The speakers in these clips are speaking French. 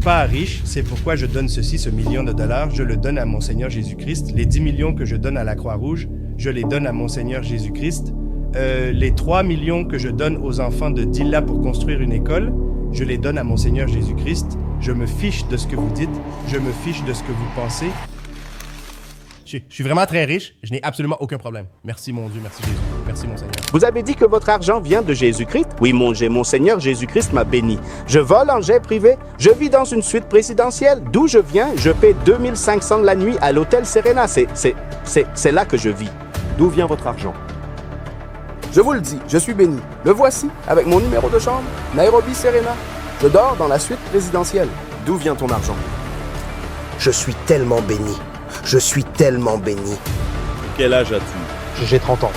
pas riche, c'est pourquoi je donne ce million de dollars, je le donne à mon Seigneur Jésus-Christ. Les 10 millions que je donne à la Croix-Rouge, je les donne à mon Seigneur Jésus-Christ. Les 3 millions que je donne aux enfants de Dilla pour construire une école, je les donne à mon Seigneur Jésus-Christ. Je me fiche de ce que vous dites, je me fiche de ce que vous pensez. Je suis vraiment très riche, je n'ai absolument aucun problème. Merci mon Dieu, merci Jésus, merci mon Seigneur. Vous avez dit que votre argent vient de Jésus-Christ? Oui, mon Seigneur Jésus-Christ m'a béni. Je vole en jet privé, je vis dans une suite présidentielle. D'où je viens, je paie 2500 la nuit à l'hôtel Serena. C'est là que je vis. D'où vient votre argent? Je vous le dis, je suis béni. Le voici, avec mon numéro de chambre, Nairobi Serena. Je dors dans la suite présidentielle. D'où vient ton argent? Je suis tellement béni. Je suis tellement béni. Quel âge as-tu? J'ai 30 ans.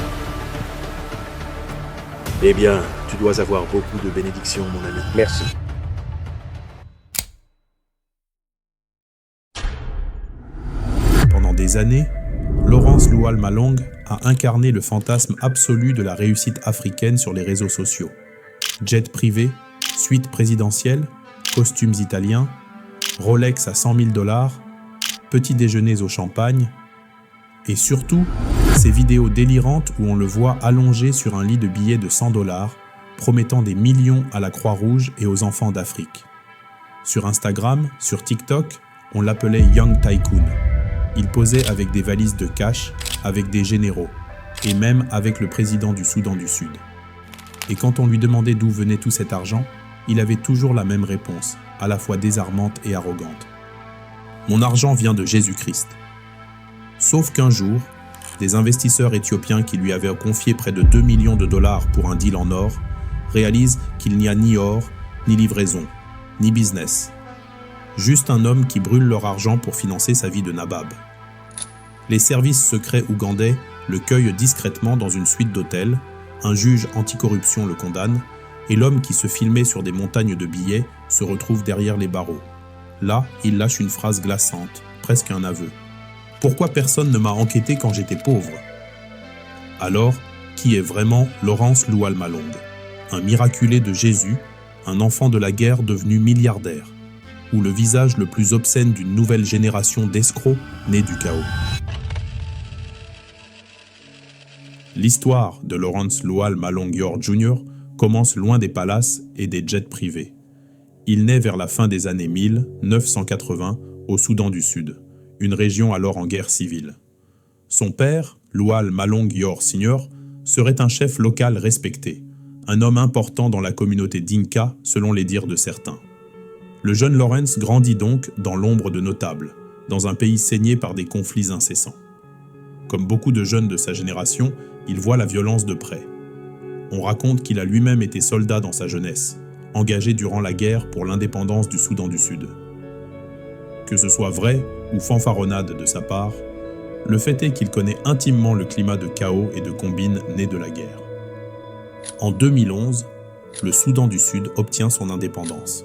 Eh bien, tu dois avoir beaucoup de bénédictions, mon ami. Merci. Pendant des années, Lawrence Lual Malong a incarné le fantasme absolu de la réussite africaine sur les réseaux sociaux. Jet privé, suite présidentielle, costumes italiens, Rolex à 100 000 $, petits déjeuners au champagne, et surtout, ces vidéos délirantes où on le voit allongé sur un lit de billets de 100 $, promettant des millions à la Croix-Rouge et aux enfants d'Afrique. Sur Instagram, sur TikTok, on l'appelait Young Tycoon. Il posait avec des valises de cash, avec des généraux, et même avec le président du Soudan du Sud. Et quand on lui demandait d'où venait tout cet argent, il avait toujours la même réponse, à la fois désarmante et arrogante. Mon argent vient de Jésus-Christ. Sauf qu'un jour, des investisseurs éthiopiens qui lui avaient confié près de 2 millions de dollars pour un deal en or réalisent qu'il n'y a ni or, ni livraison, ni business. Juste un homme qui brûle leur argent pour financer sa vie de nabab. Les services secrets ougandais le cueillent discrètement dans une suite d'hôtels, un juge anticorruption le condamne, et l'homme qui se filmait sur des montagnes de billets se retrouve derrière les barreaux. Là, il lâche une phrase glaçante, presque un aveu. « Pourquoi personne ne m'a enquêté quand j'étais pauvre ?» Alors, qui est vraiment Lawrence Lual Malong? Un miraculé de Jésus, un enfant de la guerre devenu milliardaire, ou le visage le plus obscène d'une nouvelle génération d'escrocs nés du chaos. L'histoire de Lawrence Lual Malong Yor Jr. commence loin des palaces et des jets privés. Il naît vers la fin des années 1980 au Soudan du Sud, une région alors en guerre civile. Son père, Lual Malong Yor Sr., serait un chef local respecté, un homme important dans la communauté Dinka selon les dires de certains. Le jeune Lawrence grandit donc dans l'ombre de notables, dans un pays saigné par des conflits incessants. Comme beaucoup de jeunes de sa génération, il voit la violence de près. On raconte qu'il a lui-même été soldat dans sa jeunesse, engagé durant la guerre pour l'indépendance du Soudan du Sud. Que ce soit vrai ou fanfaronnade de sa part, le fait est qu'il connaît intimement le climat de chaos et de combine né de la guerre. En 2011, le Soudan du Sud obtient son indépendance.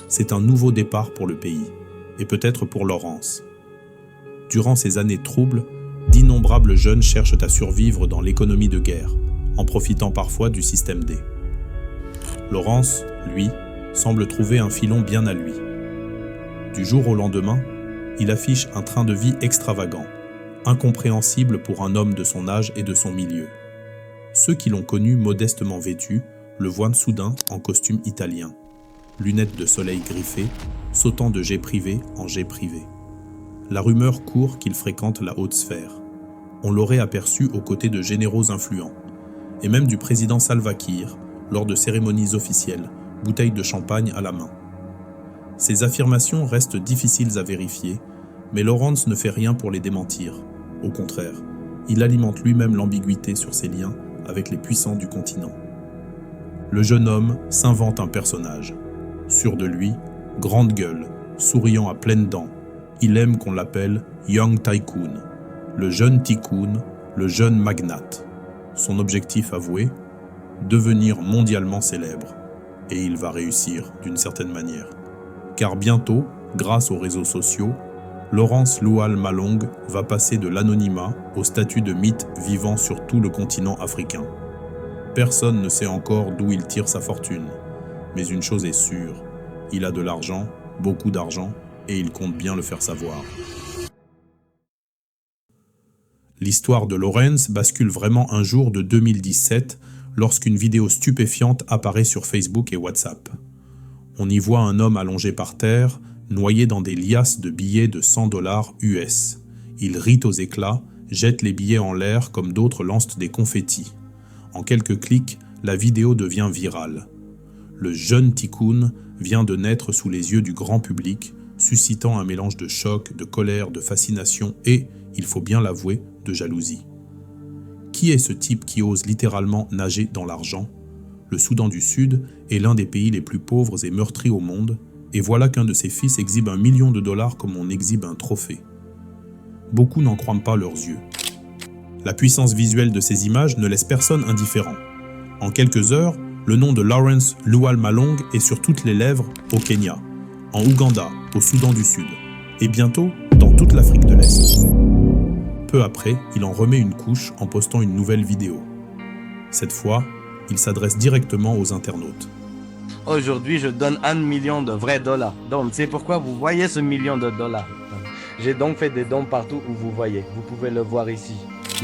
C'est un nouveau départ pour le pays, et peut-être pour Lawrence. Durant ces années troubles, d'innombrables jeunes cherchent à survivre dans l'économie de guerre, en profitant parfois du système D. Lawrence, lui, semble trouver un filon bien à lui. Du jour au lendemain, il affiche un train de vie extravagant, incompréhensible pour un homme de son âge et de son milieu. Ceux qui l'ont connu modestement vêtu le voient soudain en costume italien, lunettes de soleil griffées, sautant de jet privé en jet privé. La rumeur court qu'il fréquente la haute sphère. On l'aurait aperçu aux côtés de généraux influents, et même du président Salva Kiir, lors de cérémonies officielles, bouteille de champagne à la main. Ces affirmations restent difficiles à vérifier, mais Lawrence ne fait rien pour les démentir. Au contraire, il alimente lui-même l'ambiguïté sur ses liens avec les puissants du continent. Le jeune homme s'invente un personnage. Sûr de lui, grande gueule, souriant à pleines dents, il aime qu'on l'appelle Young Tycoon, le jeune tycoon, le jeune magnate. Son objectif avoué, devenir mondialement célèbre. Et il va réussir d'une certaine manière. Car bientôt, grâce aux réseaux sociaux, Lawrence Lual Malong va passer de l'anonymat au statut de mythe vivant sur tout le continent africain. Personne ne sait encore d'où il tire sa fortune, mais une chose est sûre, il a de l'argent beaucoup d'argent, et il compte bien le faire savoir. L'histoire de Lawrence bascule vraiment un jour de 2017 lorsqu'une vidéo stupéfiante apparaît sur Facebook et WhatsApp. On y voit un homme allongé par terre, noyé dans des liasses de billets de $100 US. Il rit aux éclats, jette les billets en l'air comme d'autres lancent des confettis. En quelques clics, la vidéo devient virale. Le jeune Tikkun vient de naître sous les yeux du grand public, suscitant un mélange de choc, de colère, de fascination et, il faut bien l'avouer, de jalousie. Qui est ce type qui ose littéralement nager dans l'argent ? Le Soudan du Sud est l'un des pays les plus pauvres et meurtris au monde, et voilà qu'un de ses fils exhibe $1 million comme on exhibe un trophée. Beaucoup n'en croient pas leurs yeux. La puissance visuelle de ces images ne laisse personne indifférent. En quelques heures, le nom de Lawrence Lual Malong est sur toutes les lèvres au Kenya, en Ouganda, au Soudan du Sud, et bientôt dans toute l'Afrique de l'Est. Peu après, il en remet une couche en postant une nouvelle vidéo. Cette fois, il s'adresse directement aux internautes. Aujourd'hui, je donne 1 million de vrais dollars. Donc, c'est pourquoi vous voyez ce $1 million. J'ai donc fait des dons partout où vous voyez. Vous pouvez le voir ici.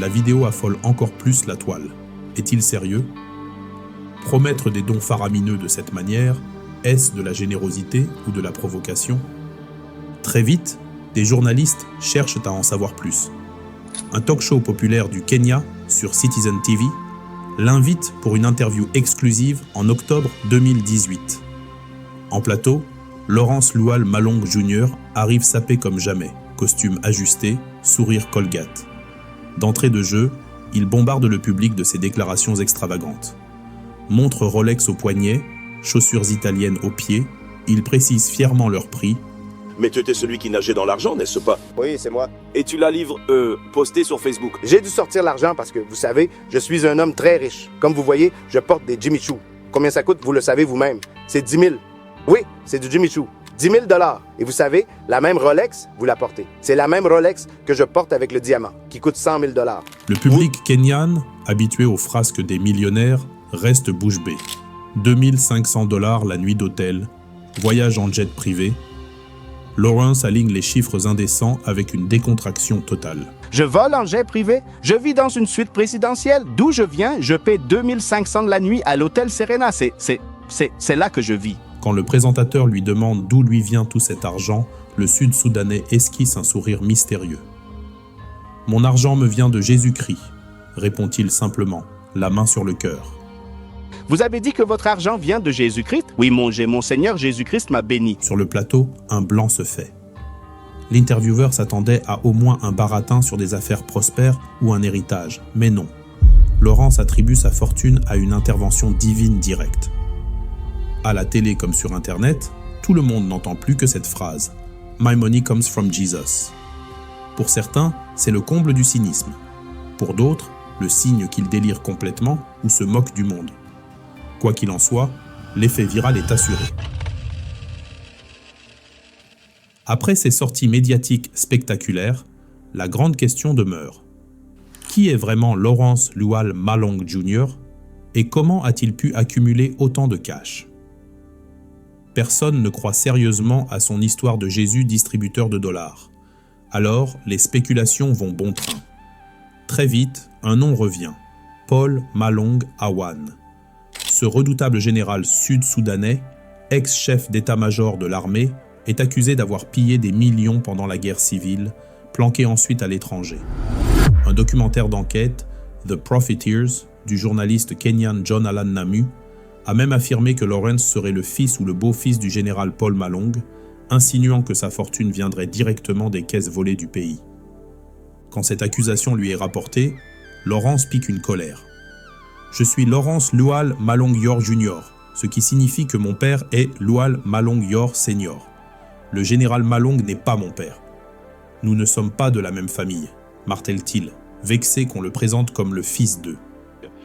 La vidéo affole encore plus la toile. Est-il sérieux ? Promettre des dons faramineux de cette manière, est-ce de la générosité ou de la provocation ? Très vite, des journalistes cherchent à en savoir plus. Un talk-show populaire du Kenya sur Citizen TV l'invite pour une interview exclusive en octobre 2018. En plateau, Lawrence Lual Malong Jr. arrive sapé comme jamais, costume ajusté, sourire Colgate. D'entrée de jeu, il bombarde le public de ses déclarations extravagantes. Montre Rolex au poignet, chaussures italiennes aux pieds, il précise fièrement leur prix. Mais tu étais celui qui nageait dans l'argent, n'est-ce pas? Oui, c'est moi. Et tu l'as posté sur Facebook. J'ai dû sortir l'argent parce que, vous savez, je suis un homme très riche. Comme vous voyez, je porte des Jimmy Choo. Combien ça coûte, vous le savez vous-même. C'est 10 000. Oui, c'est du Jimmy Choo. 10 000 $. Et vous savez, la même Rolex, vous la portez. C'est la même Rolex que je porte avec le diamant, qui coûte 100 000 $. Le public kenyan, habitué aux frasques des millionnaires, reste bouche bée. 2 500 $ la nuit d'hôtel, voyage en jet privé. Lawrence aligne les chiffres indécents avec une décontraction totale. Je vole en jet privé, je vis dans une suite présidentielle. D'où je viens, je paie 2 500 $ la nuit à l'hôtel Serena. C'est là que je vis. Quand le présentateur lui demande d'où lui vient tout cet argent, le Sud-Soudanais esquisse un sourire mystérieux. « Mon argent me vient de Jésus-Christ », répond-il simplement, la main sur le cœur. Vous avez dit que votre argent vient de Jésus-Christ? Oui, mon Seigneur Jésus-Christ m'a béni. Sur le plateau, un blanc se fait. L'intervieweur s'attendait à au moins un baratin sur des affaires prospères ou un héritage, mais non. Lawrence attribue sa fortune à une intervention divine directe. À la télé comme sur Internet, tout le monde n'entend plus que cette phrase « My money comes from Jesus ». Pour certains, c'est le comble du cynisme. Pour d'autres, le signe qu'il délire complètement ou se moque du monde. Quoi qu'il en soit, l'effet viral est assuré. Après ces sorties médiatiques spectaculaires, la grande question demeure. Qui est vraiment Lawrence Lual Malong Jr. et comment a-t-il pu accumuler autant de cash? Personne ne croit sérieusement à son histoire de Jésus distributeur de dollars. Alors, les spéculations vont bon train. Très vite, un nom revient. Paul Malong Awan. Ce redoutable général sud-soudanais, ex-chef d'état-major de l'armée, est accusé d'avoir pillé des millions pendant la guerre civile, planqué ensuite à l'étranger. Un documentaire d'enquête, The Profiteers, du journaliste kenyan John Allan Namu, a même affirmé que Lawrence serait le fils ou le beau-fils du général Paul Malong, insinuant que sa fortune viendrait directement des caisses volées du pays. Quand cette accusation lui est rapportée, Lawrence pique une colère. « Je suis Lawrence Lual Malong Yor Jr., ce qui signifie que mon père est Lual Malong Yor Senior. Le général Malong n'est pas mon père. Nous ne sommes pas de la même famille, martèle-t-il, vexé qu'on le présente comme le fils d'eux.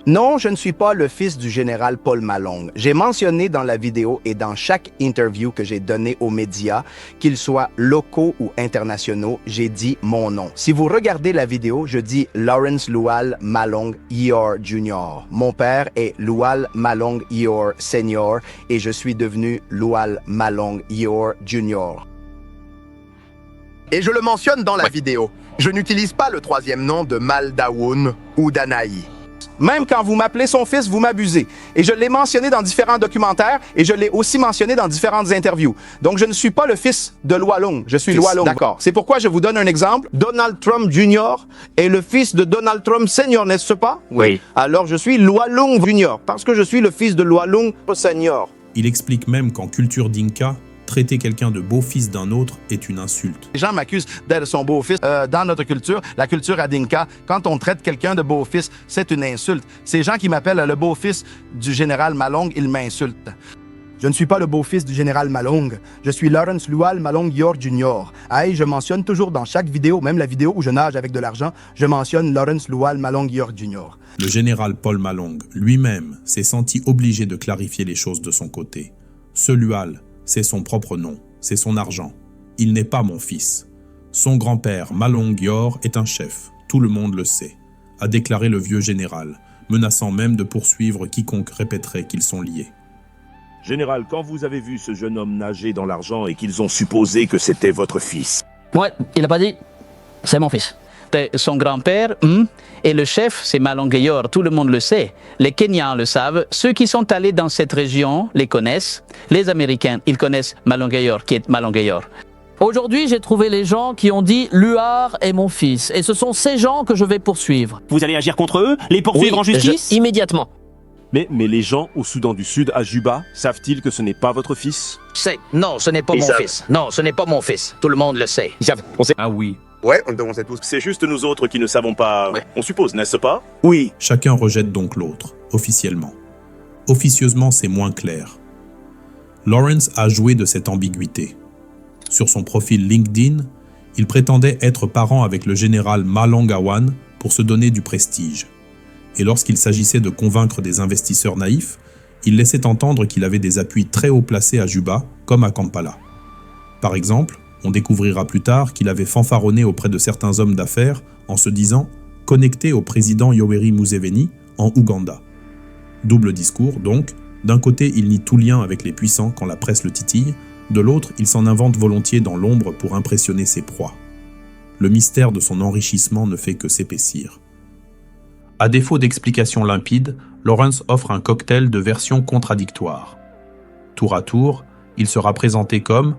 Non, je ne suis pas le fils du général Paul Malong. J'ai mentionné dans la vidéo et dans chaque interview que j'ai donnée aux médias, qu'ils soient locaux ou internationaux, j'ai dit mon nom. Si vous regardez la vidéo, je dis Lawrence Lual Malong Yor Jr. Mon père est Lual Malong Yor Senior et je suis devenu Lual Malong Yor Jr. Et je le mentionne dans la vidéo. Je n'utilise pas le troisième nom de Maldaoun ou Danaï. Même quand vous m'appelez son fils, vous m'abusez. Et je l'ai mentionné dans différents documentaires et je l'ai aussi mentionné dans différentes interviews. Donc je ne suis pas le fils de Lualong, je suis Lualong. D'accord. C'est pourquoi je vous donne un exemple. Donald Trump Jr. est le fils de Donald Trump Senior, n'est-ce pas? Oui. Alors je suis Lualong Jr. parce que je suis le fils de Lualong Senior. Il explique même qu'en culture d'Inca, traiter quelqu'un de beau-fils d'un autre est une insulte. Les gens m'accusent d'être son beau-fils. Dans notre culture, la culture Adinka, quand on traite quelqu'un de beau-fils, c'est une insulte. Ces gens qui m'appellent le beau-fils du général Malong, ils m'insultent. Je ne suis pas le beau-fils du général Malong. Je suis Lawrence Lual Malong Yor Jr. Aïe, je mentionne toujours dans chaque vidéo, même la vidéo où je nage avec de l'argent, je mentionne Lawrence Lual Malong Yor Jr. Le général Paul Malong, lui-même, s'est senti obligé de clarifier les choses de son côté. Ce Lual, c'est son propre nom, c'est son argent. Il n'est pas mon fils. Son grand-père, Malong Yor, est un chef, tout le monde le sait, a déclaré le vieux général, menaçant même de poursuivre quiconque répéterait qu'ils sont liés. Général, quand vous avez vu ce jeune homme nager dans l'argent et qu'ils ont supposé que c'était votre fils, Ouais, il n'a pas dit, c'est mon fils. Son grand-père et le chef, c'est Malong Yor, tout le monde le sait. Les Kenyans le savent, ceux qui sont allés dans cette région les connaissent. Les Américains, ils connaissent Malong Yor, qui est Malong Yor. Aujourd'hui, j'ai trouvé les gens qui ont dit « Luar est mon fils » et ce sont ces gens que je vais poursuivre. Vous allez agir contre eux? Les poursuivre en justice? Immédiatement. mais les gens au Soudan du Sud, à Juba, savent-ils que ce n'est pas votre fils? Non, ce n'est pas mon fils. Non, ce n'est pas mon fils. Tout le monde le sait. Ah oui. Ouais, on sait tous. C'est juste nous autres qui ne savons pas, on suppose, n'est-ce pas? Oui. Chacun rejette donc l'autre, officiellement. Officieusement, c'est moins clair. Lawrence a joué de cette ambiguïté. Sur son profil LinkedIn, il prétendait être parent avec le général Malong Awan pour se donner du prestige. Et lorsqu'il s'agissait de convaincre des investisseurs naïfs, il laissait entendre qu'il avait des appuis très haut placés à Juba, comme à Kampala. Par exemple, on découvrira plus tard qu'il avait fanfaronné auprès de certains hommes d'affaires en se disant « connecté au président Yoweri Museveni en Ouganda ». Double discours donc, d'un côté il nie tout lien avec les puissants quand la presse le titille, de l'autre il s'en invente volontiers dans l'ombre pour impressionner ses proies. Le mystère de son enrichissement ne fait que s'épaissir. À défaut d'explications limpides, Lawrence offre un cocktail de versions contradictoires. Tour à tour, il sera présenté comme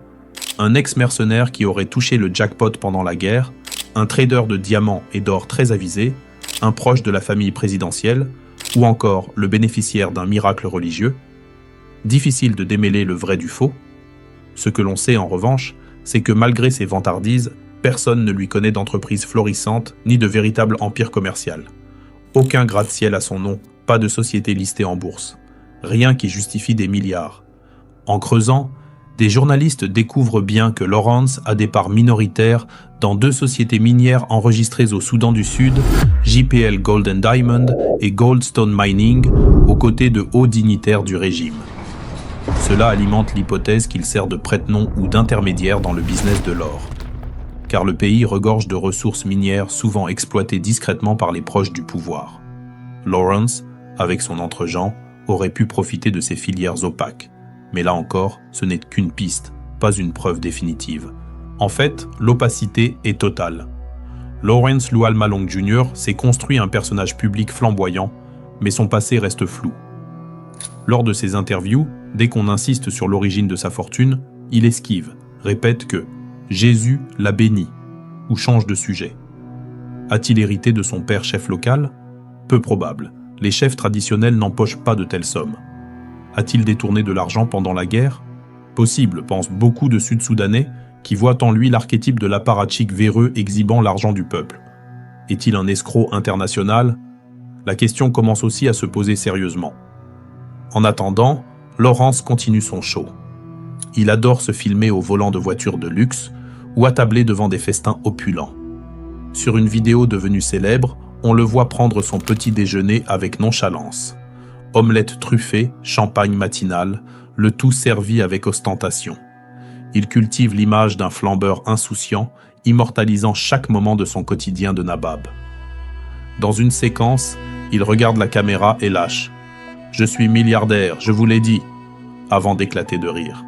un ex-mercenaire qui aurait touché le jackpot pendant la guerre, un trader de diamants et d'or très avisé, un proche de la famille présidentielle, ou encore le bénéficiaire d'un miracle religieux. Difficile de démêler le vrai du faux. Ce que l'on sait en revanche, c'est que malgré ses vantardises, personne ne lui connaît d'entreprise florissante ni de véritable empire commercial. Aucun gratte-ciel à son nom, pas de société listée en bourse. Rien qui justifie des milliards. En creusant, des journalistes découvrent bien que Lawrence a des parts minoritaires dans 2 sociétés minières enregistrées au Soudan du Sud, JPL Gold and Diamond et Goldstone Mining, aux côtés de hauts dignitaires du régime. Cela alimente l'hypothèse qu'il sert de prête-nom ou d'intermédiaire dans le business de l'or. Car le pays regorge de ressources minières souvent exploitées discrètement par les proches du pouvoir. Lawrence, avec son entre-gens, aurait pu profiter de ces filières opaques. Mais là encore, ce n'est qu'une piste, pas une preuve définitive. En fait, l'opacité est totale. Lawrence Lual Malong Jr. s'est construit un personnage public flamboyant, mais son passé reste flou. Lors de ses interviews, dès qu'on insiste sur l'origine de sa fortune, il esquive, répète que Jésus l'a béni, ou change de sujet. A-t-il hérité de son père chef local? Peu probable. Les chefs traditionnels n'empochent pas de telles sommes. A-t-il détourné de l'argent pendant la guerre? Possible, pensent beaucoup de Sud-Soudanais qui voient en lui l'archétype de l'apparatchik véreux exhibant l'argent du peuple. Est-il un escroc international? La question commence aussi à se poser sérieusement. En attendant, Lawrence continue son show. Il adore se filmer au volant de voitures de luxe ou attablé devant des festins opulents. Sur une vidéo devenue célèbre, on le voit prendre son petit déjeuner avec nonchalance. Omelette truffée, champagne matinal, le tout servi avec ostentation. Il cultive l'image d'un flambeur insouciant, immortalisant chaque moment de son quotidien de nabab. Dans une séquence, il regarde la caméra et lâche « Je suis milliardaire, je vous l'ai dit !» avant d'éclater de rire.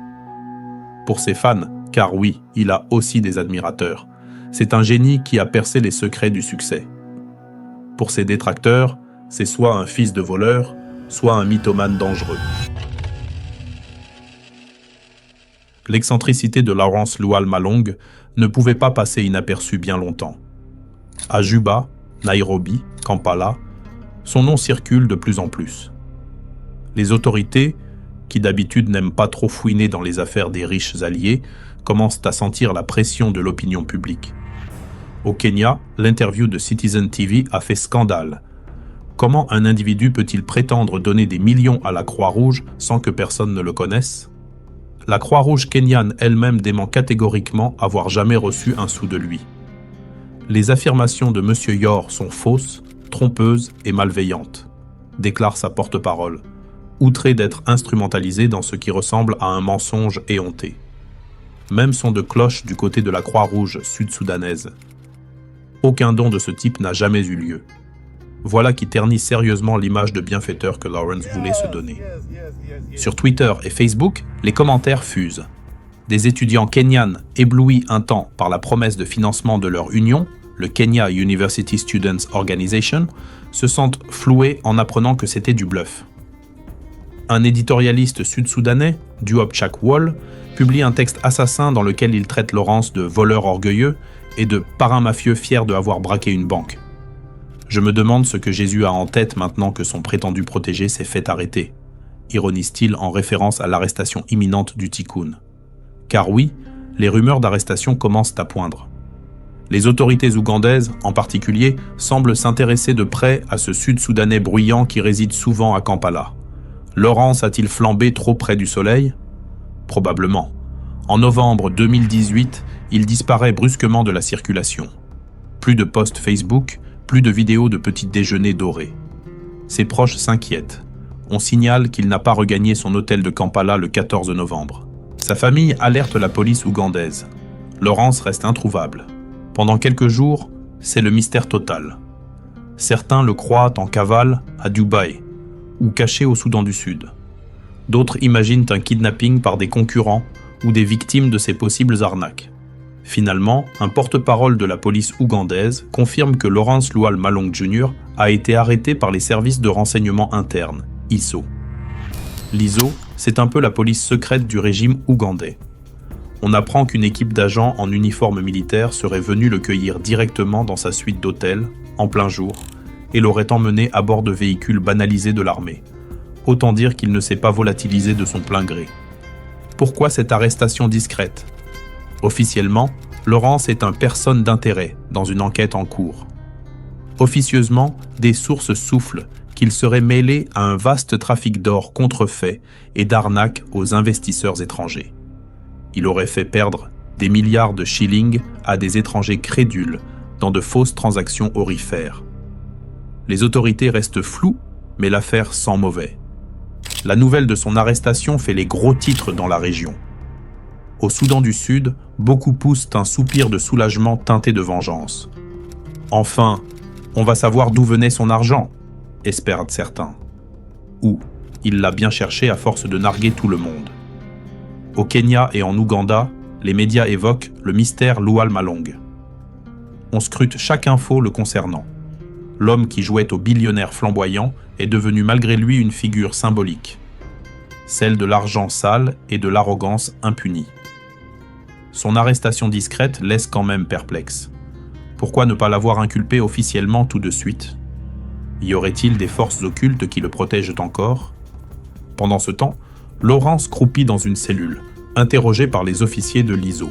Pour ses fans, car oui, il a aussi des admirateurs, c'est un génie qui a percé les secrets du succès. Pour ses détracteurs, c'est soit un fils de voleur, soit un mythomane dangereux. L'excentricité de Lawrence Lual Malong ne pouvait pas passer inaperçue bien longtemps. À Juba, Nairobi, Kampala, son nom circule de plus en plus. Les autorités, qui d'habitude n'aiment pas trop fouiner dans les affaires des riches alliés, commencent à sentir la pression de l'opinion publique. Au Kenya, l'interview de Citizen TV a fait scandale. Comment un individu peut-il prétendre donner des millions à la Croix-Rouge sans que personne ne le connaisse ? La Croix-Rouge kenyane elle-même dément catégoriquement avoir jamais reçu un sou de lui. Les affirmations de M. Yor sont fausses, trompeuses et malveillantes, déclare sa porte-parole, outré d'être instrumentalisé dans ce qui ressemble à un mensonge éhonté. Même son de cloche du côté de la Croix-Rouge sud-soudanaise. Aucun don de ce type n'a jamais eu lieu. Voilà qui ternit sérieusement l'image de bienfaiteur que Lawrence voulait se donner. Sur Twitter et Facebook, les commentaires fusent. Des étudiants kenyans éblouis un temps par la promesse de financement de leur union, le Kenya University Students Organization, se sentent floués en apprenant que c'était du bluff. Un éditorialiste sud-soudanais, Diop Chakwol, publie un texte assassin dans lequel il traite Lawrence de voleur orgueilleux et de parrain mafieux fier de avoir braqué une banque. Je me demande ce que Jésus a en tête maintenant que son prétendu protégé s'est fait arrêter, ironise-t-il en référence à l'arrestation imminente du Tikkun. Car oui, les rumeurs d'arrestation commencent à poindre. Les autorités ougandaises, en particulier, semblent s'intéresser de près à ce Sud-Soudanais bruyant qui réside souvent à Kampala. Lawrence a-t-il flambé trop près du soleil ? Probablement. En novembre 2018, il disparaît brusquement de la circulation. Plus de posts Facebook, plus de vidéos de petits déjeuners dorés. Ses proches s'inquiètent. On signale qu'il n'a pas regagné son hôtel de Kampala le 14 novembre. Sa famille alerte la police ougandaise. Lawrence reste introuvable. Pendant quelques jours, c'est le mystère total. Certains le croient en cavale à Dubaï ou caché au Soudan du Sud. D'autres imaginent un kidnapping par des concurrents ou des victimes de ces possibles arnaques. Finalement, un porte-parole de la police ougandaise confirme que Lawrence Lual Malong Jr. a été arrêté par les services de renseignement interne, ISO. L'ISO, c'est un peu la police secrète du régime ougandais. On apprend qu'une équipe d'agents en uniforme militaire serait venue le cueillir directement dans sa suite d'hôtel, en plein jour, et l'aurait emmené à bord de véhicules banalisés de l'armée. Autant dire qu'il ne s'est pas volatilisé de son plein gré. Pourquoi cette arrestation discrète ? Officiellement, Lawrence est un personne d'intérêt dans une enquête en cours. Officieusement, des sources soufflent qu'il serait mêlé à un vaste trafic d'or contrefait et d'arnaques aux investisseurs étrangers. Il aurait fait perdre des milliards de shillings à des étrangers crédules dans de fausses transactions aurifères. Les autorités restent floues, mais l'affaire sent mauvais. La nouvelle de son arrestation fait les gros titres dans la région. Au Soudan du Sud, beaucoup poussent un soupir de soulagement teinté de vengeance. Enfin, on va savoir d'où venait son argent, espèrent certains. Ou, il l'a bien cherché à force de narguer tout le monde. Au Kenya et en Ouganda, les médias évoquent le mystère Lual Malong. On scrute chaque info le concernant. L'homme qui jouait au billionnaire flamboyant est devenu malgré lui une figure symbolique. Celle de l'argent sale et de l'arrogance impunie. Son arrestation discrète laisse quand même perplexe. Pourquoi ne pas l'avoir inculpé officiellement tout de suite ? Y aurait-il des forces occultes qui le protègent encore ? Pendant ce temps, Lawrence croupit dans une cellule, interrogé par les officiers de l'ISO.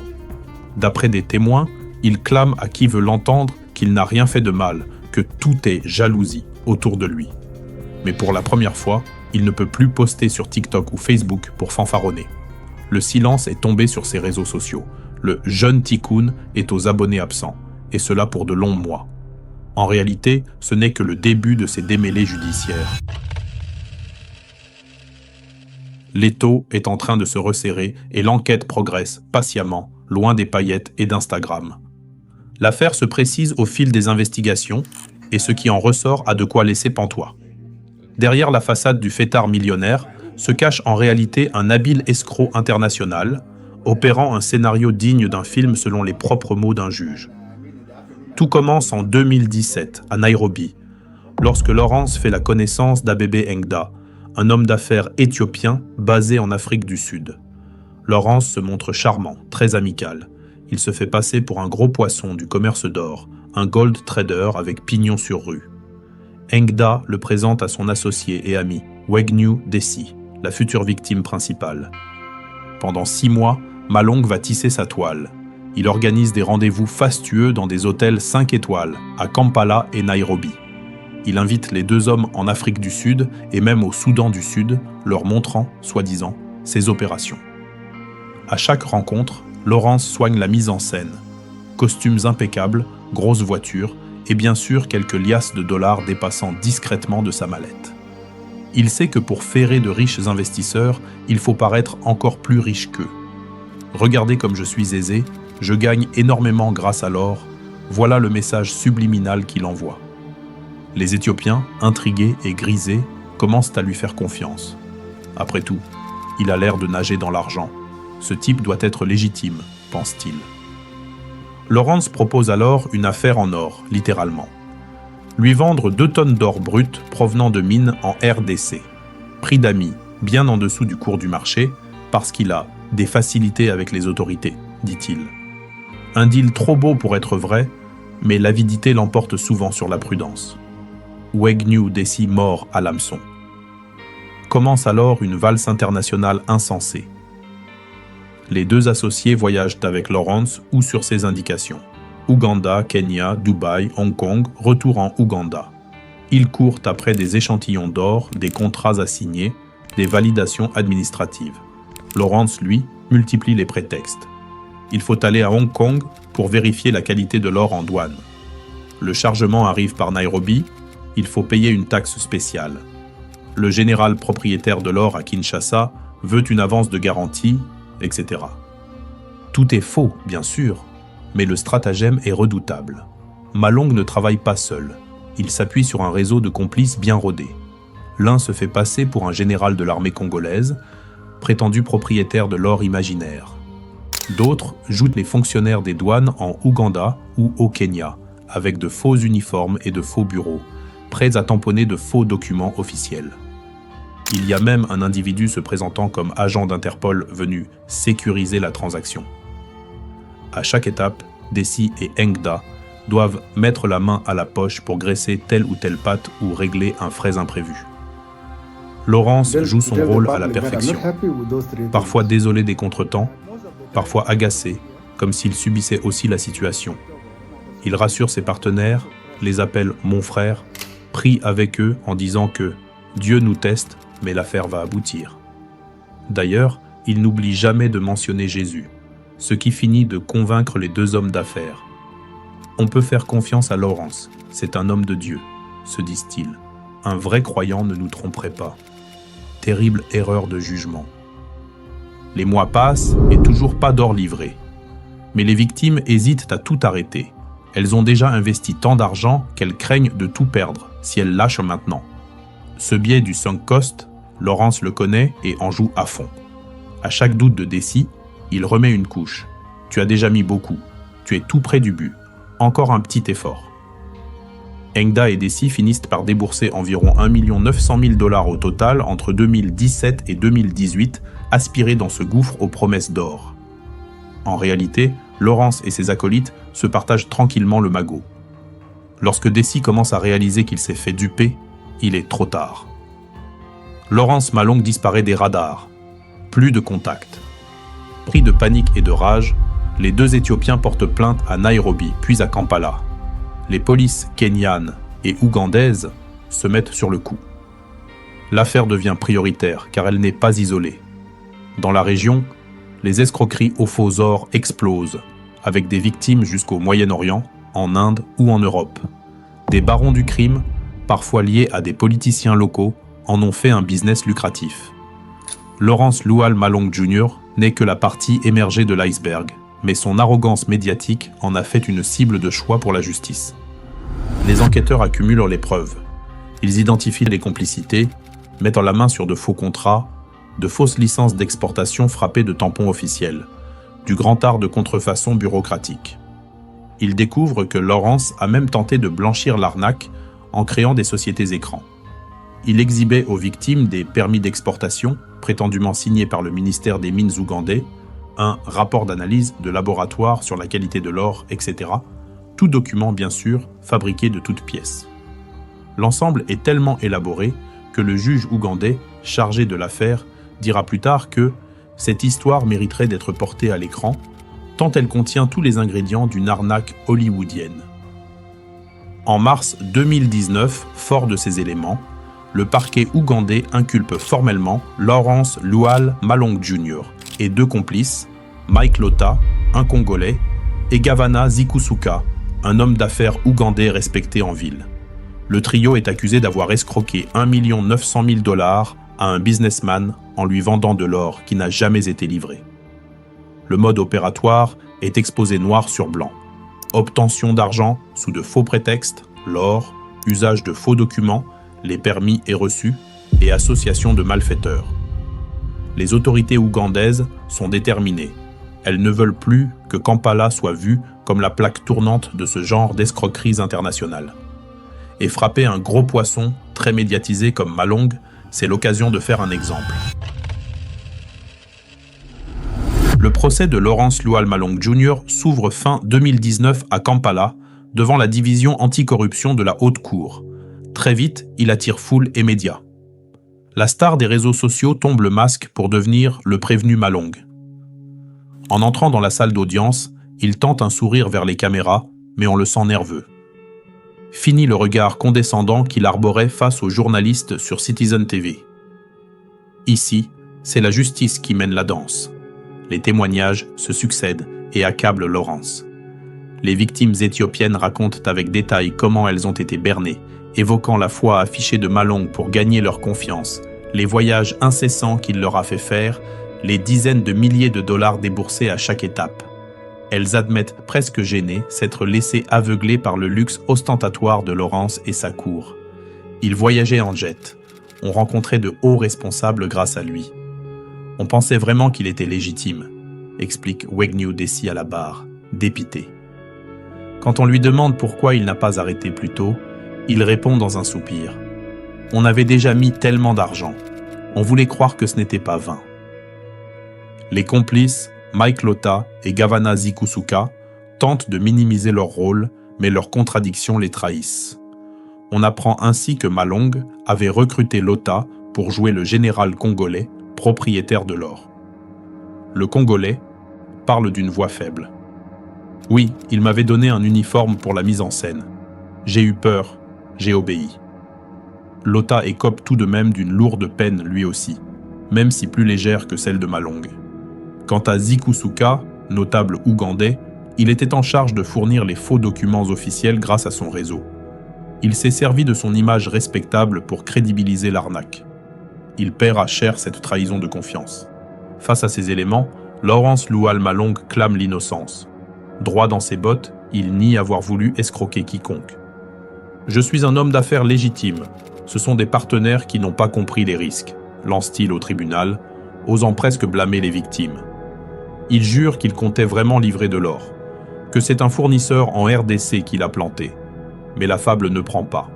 D'après des témoins, il clame à qui veut l'entendre qu'il n'a rien fait de mal, que tout est jalousie autour de lui. Mais pour la première fois, il ne peut plus poster sur TikTok ou Facebook pour fanfaronner. Le silence est tombé sur ses réseaux sociaux. Le jeune Tikkun est aux abonnés absents, et cela pour de longs mois. En réalité, ce n'est que le début de ces démêlés judiciaires. L'étau est en train de se resserrer et l'enquête progresse patiemment, loin des paillettes et d'Instagram. L'affaire se précise au fil des investigations et ce qui en ressort a de quoi laisser pantois. Derrière la façade du fêtard millionnaire se cache en réalité un habile escroc international, opérant un scénario digne d'un film selon les propres mots d'un juge. Tout commence en 2017, à Nairobi, lorsque Lawrence fait la connaissance d'Abebe Engda, un homme d'affaires éthiopien basé en Afrique du Sud. Lawrence se montre charmant, très amical. Il se fait passer pour un gros poisson du commerce d'or, un gold trader avec pignon sur rue. Engda le présente à son associé et ami, Wegnew Desi, la future victime principale. Pendant 6 mois, Malong va tisser sa toile. Il organise des rendez-vous fastueux dans des hôtels 5 étoiles, à Kampala et Nairobi. Il invite les 2 hommes en Afrique du Sud et même au Soudan du Sud, leur montrant, soi-disant, ses opérations. À chaque rencontre, Lawrence soigne la mise en scène. Costumes impeccables, grosses voitures et bien sûr quelques liasses de dollars dépassant discrètement de sa mallette. Il sait que pour ferrer de riches investisseurs, il faut paraître encore plus riche qu'eux. Regardez comme je suis aisé, je gagne énormément grâce à l'or, voilà le message subliminal qu'il envoie. Les Éthiopiens, intrigués et grisés, commencent à lui faire confiance. Après tout, il a l'air de nager dans l'argent. Ce type doit être légitime, pense-t-il. Lawrence propose alors une affaire en or, littéralement. Lui vendre 2 tonnes d'or brut provenant de mines en RDC. Prix d'amis, bien en dessous du cours du marché, parce qu'il a des facilités avec les autorités, dit-il. Un deal trop beau pour être vrai, mais l'avidité l'emporte souvent sur la prudence. Wegnew Desi mort à l'hameçon. Commence alors une valse internationale insensée. Les 2 associés voyagent avec Lawrence ou sur ses indications. Ouganda, Kenya, Dubaï, Hong Kong, retour en Ouganda. Ils courent après des échantillons d'or, des contrats à signer, des validations administratives. Lawrence, lui, multiplie les prétextes. Il faut aller à Hong Kong pour vérifier la qualité de l'or en douane. Le chargement arrive par Nairobi, il faut payer une taxe spéciale. Le général propriétaire de l'or à Kinshasa veut une avance de garantie, etc. Tout est faux, bien sûr, mais le stratagème est redoutable. Malong ne travaille pas seul. Il s'appuie sur un réseau de complices bien rodés. L'un se fait passer pour un général de l'armée congolaise, prétendu propriétaire de l'or imaginaire. D'autres jouent les fonctionnaires des douanes en Ouganda ou au Kenya, avec de faux uniformes et de faux bureaux, prêts à tamponner de faux documents officiels. Il y a même un individu se présentant comme agent d'Interpol venu sécuriser la transaction. À chaque étape, Desi et Engda doivent mettre la main à la poche pour graisser telle ou telle patte ou régler un frais imprévu. Lawrence joue son rôle à la perfection, parfois désolé des contretemps, parfois agacé, comme s'il subissait aussi la situation. Il rassure ses partenaires, les appelle « mon frère », prie avec eux en disant que « Dieu nous teste, mais l'affaire va aboutir ». D'ailleurs, il n'oublie jamais de mentionner Jésus, ce qui finit de convaincre les 2 hommes d'affaires. On peut faire confiance à Lawrence, c'est un homme de Dieu, se disent-ils. Un vrai croyant ne nous tromperait pas. Terrible erreur de jugement. Les mois passent et toujours pas d'or livré. Mais les victimes hésitent à tout arrêter. Elles ont déjà investi tant d'argent qu'elles craignent de tout perdre si elles lâchent maintenant. Ce biais du sunk cost, Lawrence le connaît et en joue à fond. À chaque doute de Desi, il remet une couche. Tu as déjà mis beaucoup. Tu es tout près du but. Encore un petit effort. Engda et Desi finissent par débourser environ 1 900 000 $ au total entre 2017 et 2018, aspirés dans ce gouffre aux promesses d'or. En réalité, Lawrence et ses acolytes se partagent tranquillement le magot. Lorsque Desi commence à réaliser qu'il s'est fait duper, il est trop tard. Lawrence Malong disparaît des radars. Plus de contact. Pris de panique et de rage, les 2 Éthiopiens portent plainte à Nairobi, puis à Kampala. Les polices kenyanes et ougandaises se mettent sur le coup. L'affaire devient prioritaire car elle n'est pas isolée. Dans la région, les escroqueries aux faux or explosent, avec des victimes jusqu'au Moyen-Orient, en Inde ou en Europe. Des barons du crime, parfois liés à des politiciens locaux, en ont fait un business lucratif. Lawrence Lual Malong Jr. n'est que la partie émergée de l'iceberg, mais son arrogance médiatique en a fait une cible de choix pour la justice. Les enquêteurs accumulent les preuves. Ils identifient les complicités, mettent la main sur de faux contrats, de fausses licences d'exportation frappées de tampons officiels, du grand art de contrefaçon bureaucratique. Ils découvrent que Lawrence a même tenté de blanchir l'arnaque en créant des sociétés écrans. Il exhibait aux victimes des permis d'exportation, prétendument signés par le ministère des Mines ougandais, un rapport d'analyse de laboratoire sur la qualité de l'or, etc. Tout document, bien sûr, fabriqué de toutes pièces. L'ensemble est tellement élaboré que le juge ougandais, chargé de l'affaire, dira plus tard que cette histoire mériterait d'être portée à l'écran, tant elle contient tous les ingrédients d'une arnaque hollywoodienne. En mars 2019, fort de ces éléments, le parquet ougandais inculpe formellement Lawrence Lual Malong Jr. et 2 complices, Mike Lota, un Congolais, et Gavana Zikusuka, un homme d'affaires ougandais respecté en ville. Le trio est accusé d'avoir escroqué $1 900 000 à un businessman en lui vendant de l'or qui n'a jamais été livré. Le mode opératoire est exposé noir sur blanc. Obtention d'argent sous de faux prétextes, l'or, usage de faux documents, les permis et reçus, et association de malfaiteurs. Les autorités ougandaises sont déterminées. Elles ne veulent plus que Kampala soit vue comme la plaque tournante de ce genre d'escroqueries internationales. Et frapper un gros poisson, très médiatisé comme Malong, c'est l'occasion de faire un exemple. Le procès de Lawrence Lual Malong Jr. s'ouvre fin 2019 à Kampala, devant la division anticorruption de la Haute Cour. Très vite, il attire foule et médias. La star des réseaux sociaux tombe le masque pour devenir le prévenu Malong. En entrant dans la salle d'audience, il tente un sourire vers les caméras, mais on le sent nerveux. Fini le regard condescendant qu'il arborait face aux journalistes sur Citizen TV. Ici, c'est la justice qui mène la danse. Les témoignages se succèdent et accablent Lawrence. Les victimes éthiopiennes racontent avec détail comment elles ont été bernées, évoquant la foi affichée de Malong pour gagner leur confiance, les voyages incessants qu'il leur a fait faire, les dizaines de milliers de dollars déboursés à chaque étape. Elles admettent presque gênées s'être laissées aveugler par le luxe ostentatoire de Lawrence et sa cour. Il voyageait en jet. On rencontrait de hauts responsables grâce à lui. On pensait vraiment qu'il était légitime, explique Wegnew Desi à la barre, dépité. Quand on lui demande pourquoi il n'a pas arrêté plus tôt, il répond dans un soupir. On avait déjà mis tellement d'argent. On voulait croire que ce n'était pas vain. Les complices, Mike Lota et Gavana Zikusuka, tentent de minimiser leur rôle, mais leurs contradictions les trahissent. On apprend ainsi que Malong avait recruté Lota pour jouer le général congolais, propriétaire de l'or. Le Congolais parle d'une voix faible. Oui, il m'avait donné un uniforme pour la mise en scène. J'ai eu peur, j'ai obéi. Lota écope tout de même d'une lourde peine lui aussi, même si plus légère que celle de Malong. Quant à Zikusuka, notable ougandais, il était en charge de fournir les faux documents officiels grâce à son réseau. Il s'est servi de son image respectable pour crédibiliser l'arnaque. Il paiera cher cette trahison de confiance. Face à ces éléments, Lawrence Lual Malong clame l'innocence. Droit dans ses bottes, il nie avoir voulu escroquer quiconque. « Je suis un homme d'affaires légitime. Ce sont des partenaires qui n'ont pas compris les risques, » lance-t-il au tribunal, osant presque blâmer les victimes. Il jure qu'il comptait vraiment livrer de l'or, que c'est un fournisseur en RDC qui l'a planté. Mais la fable ne prend pas.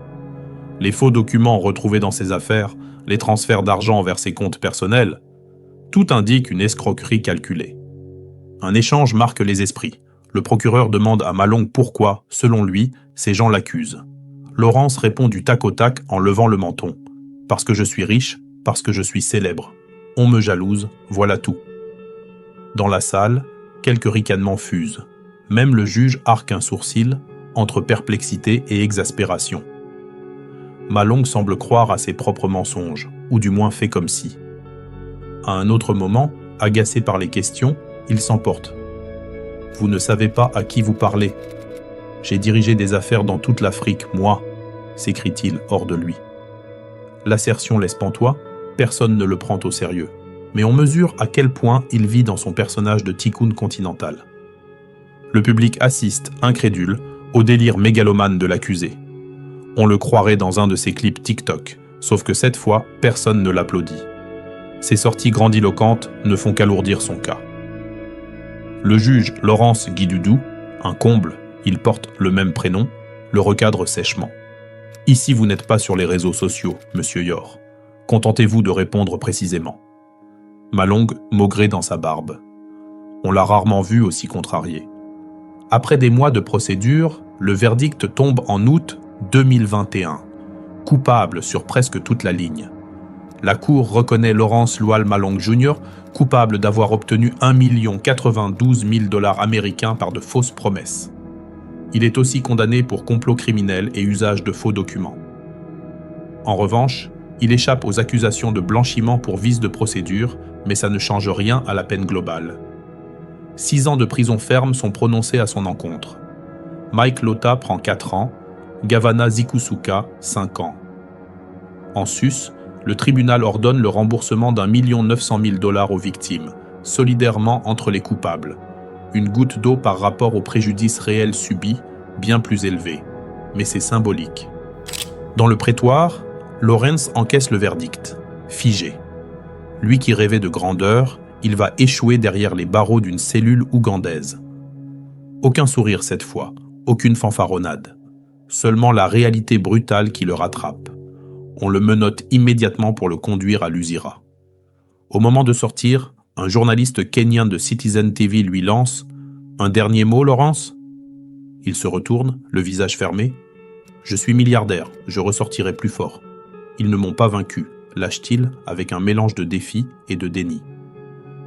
Les faux documents retrouvés dans ses affaires, les transferts d'argent vers ses comptes personnels, tout indique une escroquerie calculée. Un échange marque les esprits. Le procureur demande à Malong pourquoi, selon lui, ces gens l'accusent. Lawrence répond du tac au tac en levant le menton. « Parce que je suis riche, parce que je suis célèbre. On me jalouse, voilà tout. » Dans la salle, quelques ricanements fusent. Même le juge arque un sourcil, entre perplexité et exaspération. Malong semble croire à ses propres mensonges, ou du moins fait comme si. À un autre moment, agacé par les questions, il s'emporte. « Vous ne savez pas à qui vous parlez. J'ai dirigé des affaires dans toute l'Afrique, moi, s'écrie-t-il hors de lui. L'assertion laisse pantois, personne ne le prend au sérieux. Mais on mesure à quel point il vit dans son personnage de tycoon continental. Le public assiste, incrédule, au délire mégalomane de l'accusé. On le croirait dans un de ses clips TikTok, sauf que cette fois, personne ne l'applaudit. Ses sorties grandiloquentes ne font qu'alourdir son cas. Le juge Laurence Guidoudou, un comble, il porte le même prénom, le recadre sèchement. Ici, vous n'êtes pas sur les réseaux sociaux, monsieur Yor. Contentez-vous de répondre précisément. Malong maugrait dans sa barbe. On l'a rarement vu aussi contrarié. Après des mois de procédure, le verdict tombe en août 2021. Coupable sur presque toute la ligne. La Cour reconnaît Lawrence Lual Malong Jr. coupable d'avoir obtenu 1 092 000 $ américains par de fausses promesses. Il est aussi condamné pour complot criminel et usage de faux documents. En revanche, il échappe aux accusations de blanchiment pour vice de procédure, mais ça ne change rien à la peine globale. 6 ans de prison ferme sont prononcés à son encontre. Mike Lota prend 4 ans, Gavana Zikusuka 5 ans. En sus, le tribunal ordonne le remboursement d'1 900 000 $ aux victimes, solidairement entre les coupables. Une goutte d'eau par rapport au préjudice réel subi, bien plus élevé. Mais c'est symbolique. Dans le prétoire, Lawrence encaisse le verdict, figé. Lui qui rêvait de grandeur, il va échouer derrière les barreaux d'une cellule ougandaise. Aucun sourire cette fois, aucune fanfaronnade. Seulement la réalité brutale qui le rattrape. On le menotte immédiatement pour le conduire à l'Usira. Au moment de sortir, un journaliste kenyan de Citizen TV lui lance « Un dernier mot, Lawrence ?» Il se retourne, le visage fermé. « Je suis milliardaire, je ressortirai plus fort. Ils ne m'ont pas vaincu », lâche-t-il avec un mélange de défi et de déni.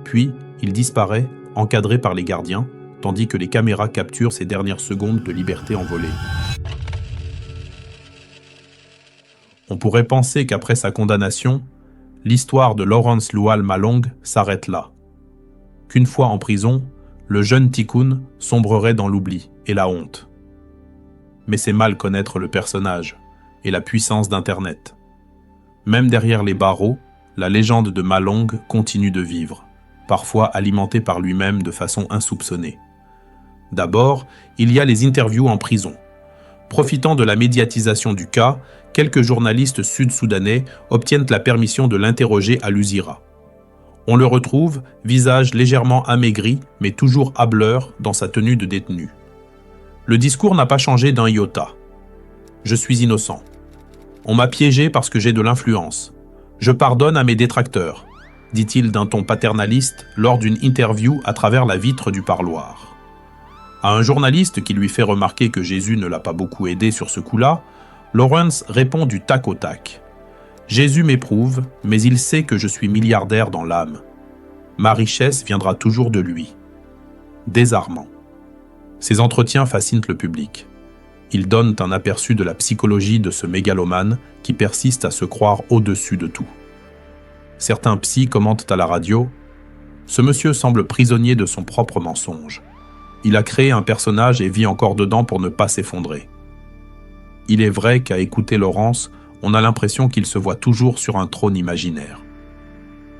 Puis, il disparaît, encadré par les gardiens, tandis que les caméras capturent ses dernières secondes de liberté envolée. On pourrait penser qu'après sa condamnation, l'histoire de Lawrence Lual Malong s'arrête là. Qu'une fois en prison, le jeune Tycoon sombrerait dans l'oubli et la honte. Mais c'est mal connaître le personnage et la puissance d'Internet. Même derrière les barreaux, la légende de Malong continue de vivre, parfois alimentée par lui-même de façon insoupçonnée. D'abord, il y a les interviews en prison. Profitant de la médiatisation du cas, quelques journalistes sud-soudanais obtiennent la permission de l'interroger à l'Usira. On le retrouve, visage légèrement amaigri, mais toujours hâbleur dans sa tenue de détenu. Le discours n'a pas changé d'un iota. « Je suis innocent. On m'a piégé parce que j'ai de l'influence. Je pardonne à mes détracteurs », dit-il d'un ton paternaliste lors d'une interview à travers la vitre du parloir. À un journaliste qui lui fait remarquer que Jésus ne l'a pas beaucoup aidé sur ce coup-là, Lawrence répond du tac au tac. « Jésus m'éprouve, mais il sait que je suis milliardaire dans l'âme. Ma richesse viendra toujours de lui. » Désarmant. Ces entretiens fascinent le public. Ils donnent un aperçu de la psychologie de ce mégalomane qui persiste à se croire au-dessus de tout. Certains psys commentent à la radio « Ce monsieur semble prisonnier de son propre mensonge. Il a créé un personnage et vit encore dedans pour ne pas s'effondrer. » Il est vrai qu'à écouter Lawrence, on a l'impression qu'il se voit toujours sur un trône imaginaire.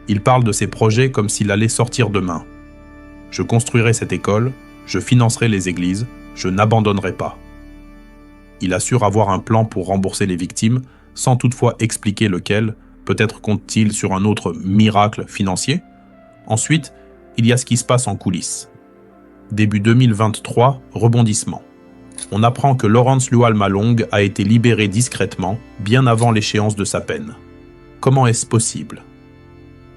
Il parle de ses projets comme s'il allait sortir demain. « Je construirai cette école, je financerai les églises, je n'abandonnerai pas. » Il assure avoir un plan pour rembourser les victimes, sans toutefois expliquer lequel. Peut-être compte-t-il sur un autre miracle financier. Ensuite, il y a ce qui se passe en coulisses. Début 2023, rebondissement. On apprend que Lawrence Lual Malong a été libéré discrètement, bien avant l'échéance de sa peine. Comment est-ce possible?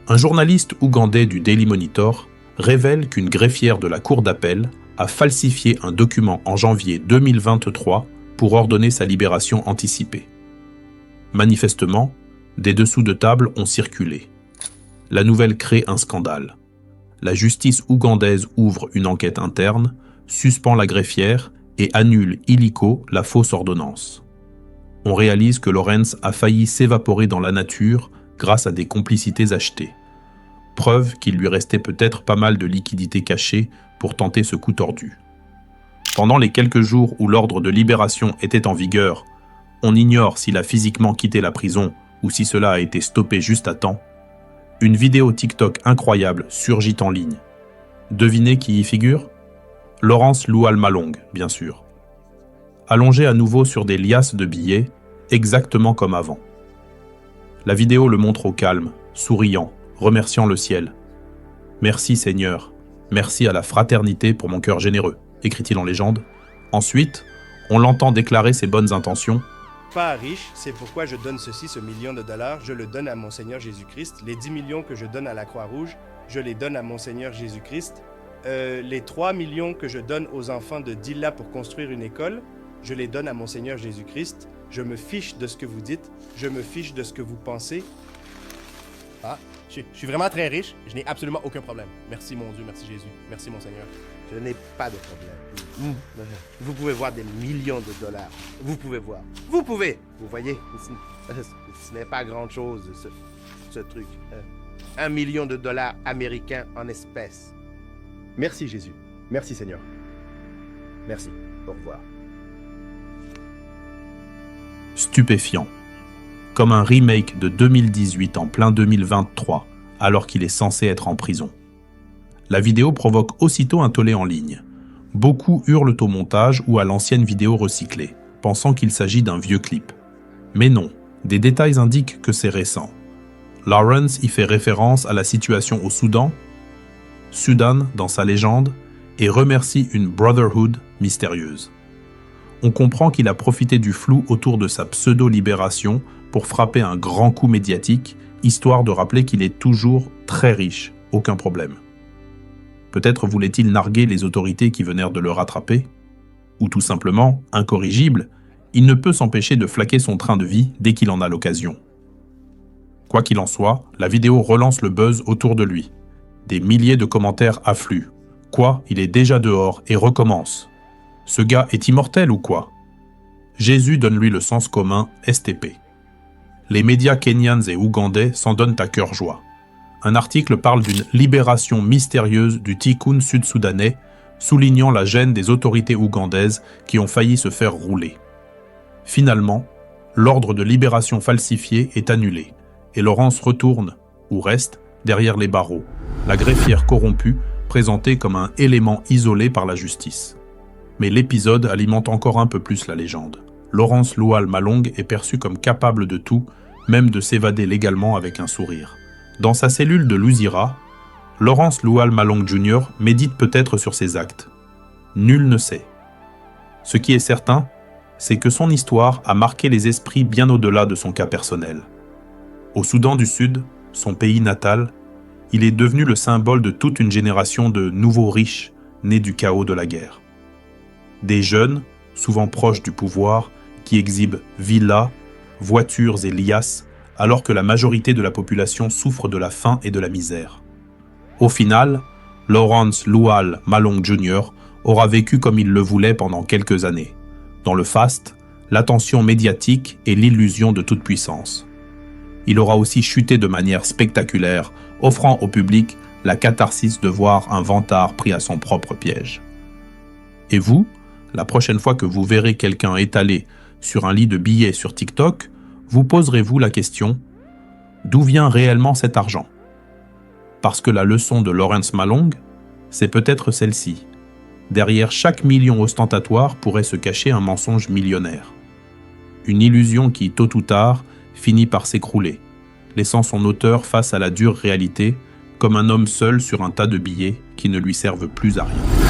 Un journaliste ougandais du Daily Monitor révèle qu'une greffière de la cour d'appel a falsifié un document en janvier 2023 pour ordonner sa libération anticipée. Manifestement, des dessous de table ont circulé. La nouvelle crée un scandale. La justice ougandaise ouvre une enquête interne, suspend la greffière et annule illico la fausse ordonnance. On réalise que Lawrence a failli s'évaporer dans la nature grâce à des complicités achetées. Preuve qu'il lui restait peut-être pas mal de liquidités cachées pour tenter ce coup tordu. Pendant les quelques jours où l'ordre de libération était en vigueur, on ignore s'il a physiquement quitté la prison ou si cela a été stoppé juste à temps, une vidéo TikTok incroyable surgit en ligne. Devinez qui y figure? Lawrence Lual Malong, bien sûr. Allongé à nouveau sur des liasses de billets, exactement comme avant. La vidéo le montre au calme, souriant, remerciant le ciel. « Merci Seigneur, merci à la fraternité pour mon cœur généreux », écrit-il en légende. Ensuite, on l'entend déclarer ses bonnes intentions. Pas riche, c'est pourquoi je donne ceci, ce million de dollars, je le donne à mon Seigneur Jésus-Christ. Les 10 millions que je donne à la Croix-Rouge, je les donne à mon Seigneur Jésus-Christ. Les 3 millions que je donne aux enfants de Dilla pour construire une école, je les donne à mon Seigneur Jésus-Christ. Je me fiche de ce que vous dites, je me fiche de ce que vous pensez. Ah, je suis vraiment très riche, je n'ai absolument aucun problème. Merci mon Dieu, merci Jésus, merci mon Seigneur. Je n'ai pas de problème. Vous pouvez voir des millions de dollars. Vous pouvez voir. Vous pouvez. Vous voyez, ce n'est pas grand-chose, ce truc. 1 million de dollars américains en espèces. Merci Jésus. Merci Seigneur. Merci. Au revoir. Stupéfiant. Comme un remake de 2018 en plein 2023, alors qu'il est censé être en prison. La vidéo provoque aussitôt un tollé en ligne. Beaucoup hurlent au montage ou à l'ancienne vidéo recyclée, pensant qu'il s'agit d'un vieux clip. Mais non, des détails indiquent que c'est récent. Lawrence y fait référence à la situation au Soudan dans sa légende, et remercie une Brotherhood mystérieuse. On comprend qu'il a profité du flou autour de sa pseudo-libération pour frapper un grand coup médiatique, histoire de rappeler qu'il est toujours très riche, aucun problème. Peut-être voulait-il narguer les autorités qui venèrent de le rattraper? Ou tout simplement, incorrigible, il ne peut s'empêcher de flaquer son train de vie dès qu'il en a l'occasion. Quoi qu'il en soit, la vidéo relance le buzz autour de lui. Des milliers de commentaires affluent. Quoi, il est déjà dehors et recommence. Ce gars est immortel ou quoi? Jésus donne-lui le sens commun STP. Les médias kenyans et ougandais s'en donnent à cœur joie. Un article parle d'une libération mystérieuse du Tikkun sud-soudanais, soulignant la gêne des autorités ougandaises qui ont failli se faire rouler. Finalement, l'ordre de libération falsifié est annulé, et Lawrence retourne, ou reste, derrière les barreaux, la greffière corrompue présentée comme un élément isolé par la justice. Mais l'épisode alimente encore un peu plus la légende. Lawrence Lual Malong est perçu comme capable de tout, même de s'évader légalement avec un sourire. Dans sa cellule de Luzira, Lawrence Lual Malong Jr. médite peut-être sur ses actes. Nul ne sait. Ce qui est certain, c'est que son histoire a marqué les esprits bien au-delà de son cas personnel. Au Soudan du Sud, son pays natal, il est devenu le symbole de toute une génération de nouveaux riches nés du chaos de la guerre. Des jeunes, souvent proches du pouvoir, qui exhibent villas, voitures et liasses, alors que la majorité de la population souffre de la faim et de la misère. Au final, Lawrence Lual Malong Jr. aura vécu comme il le voulait pendant quelques années, dans le faste, l'attention médiatique et l'illusion de toute puissance. Il aura aussi chuté de manière spectaculaire, offrant au public la catharsis de voir un vantard pris à son propre piège. Et vous, la prochaine fois que vous verrez quelqu'un étalé sur un lit de billets sur TikTok, vous poserez-vous la question « D'où vient réellement cet argent ?» Parce que la leçon de Lawrence Malong, c'est peut-être celle-ci. Derrière chaque million ostentatoire pourrait se cacher un mensonge millionnaire. Une illusion qui, tôt ou tard, finit par s'écrouler, laissant son auteur face à la dure réalité, comme un homme seul sur un tas de billets qui ne lui servent plus à rien.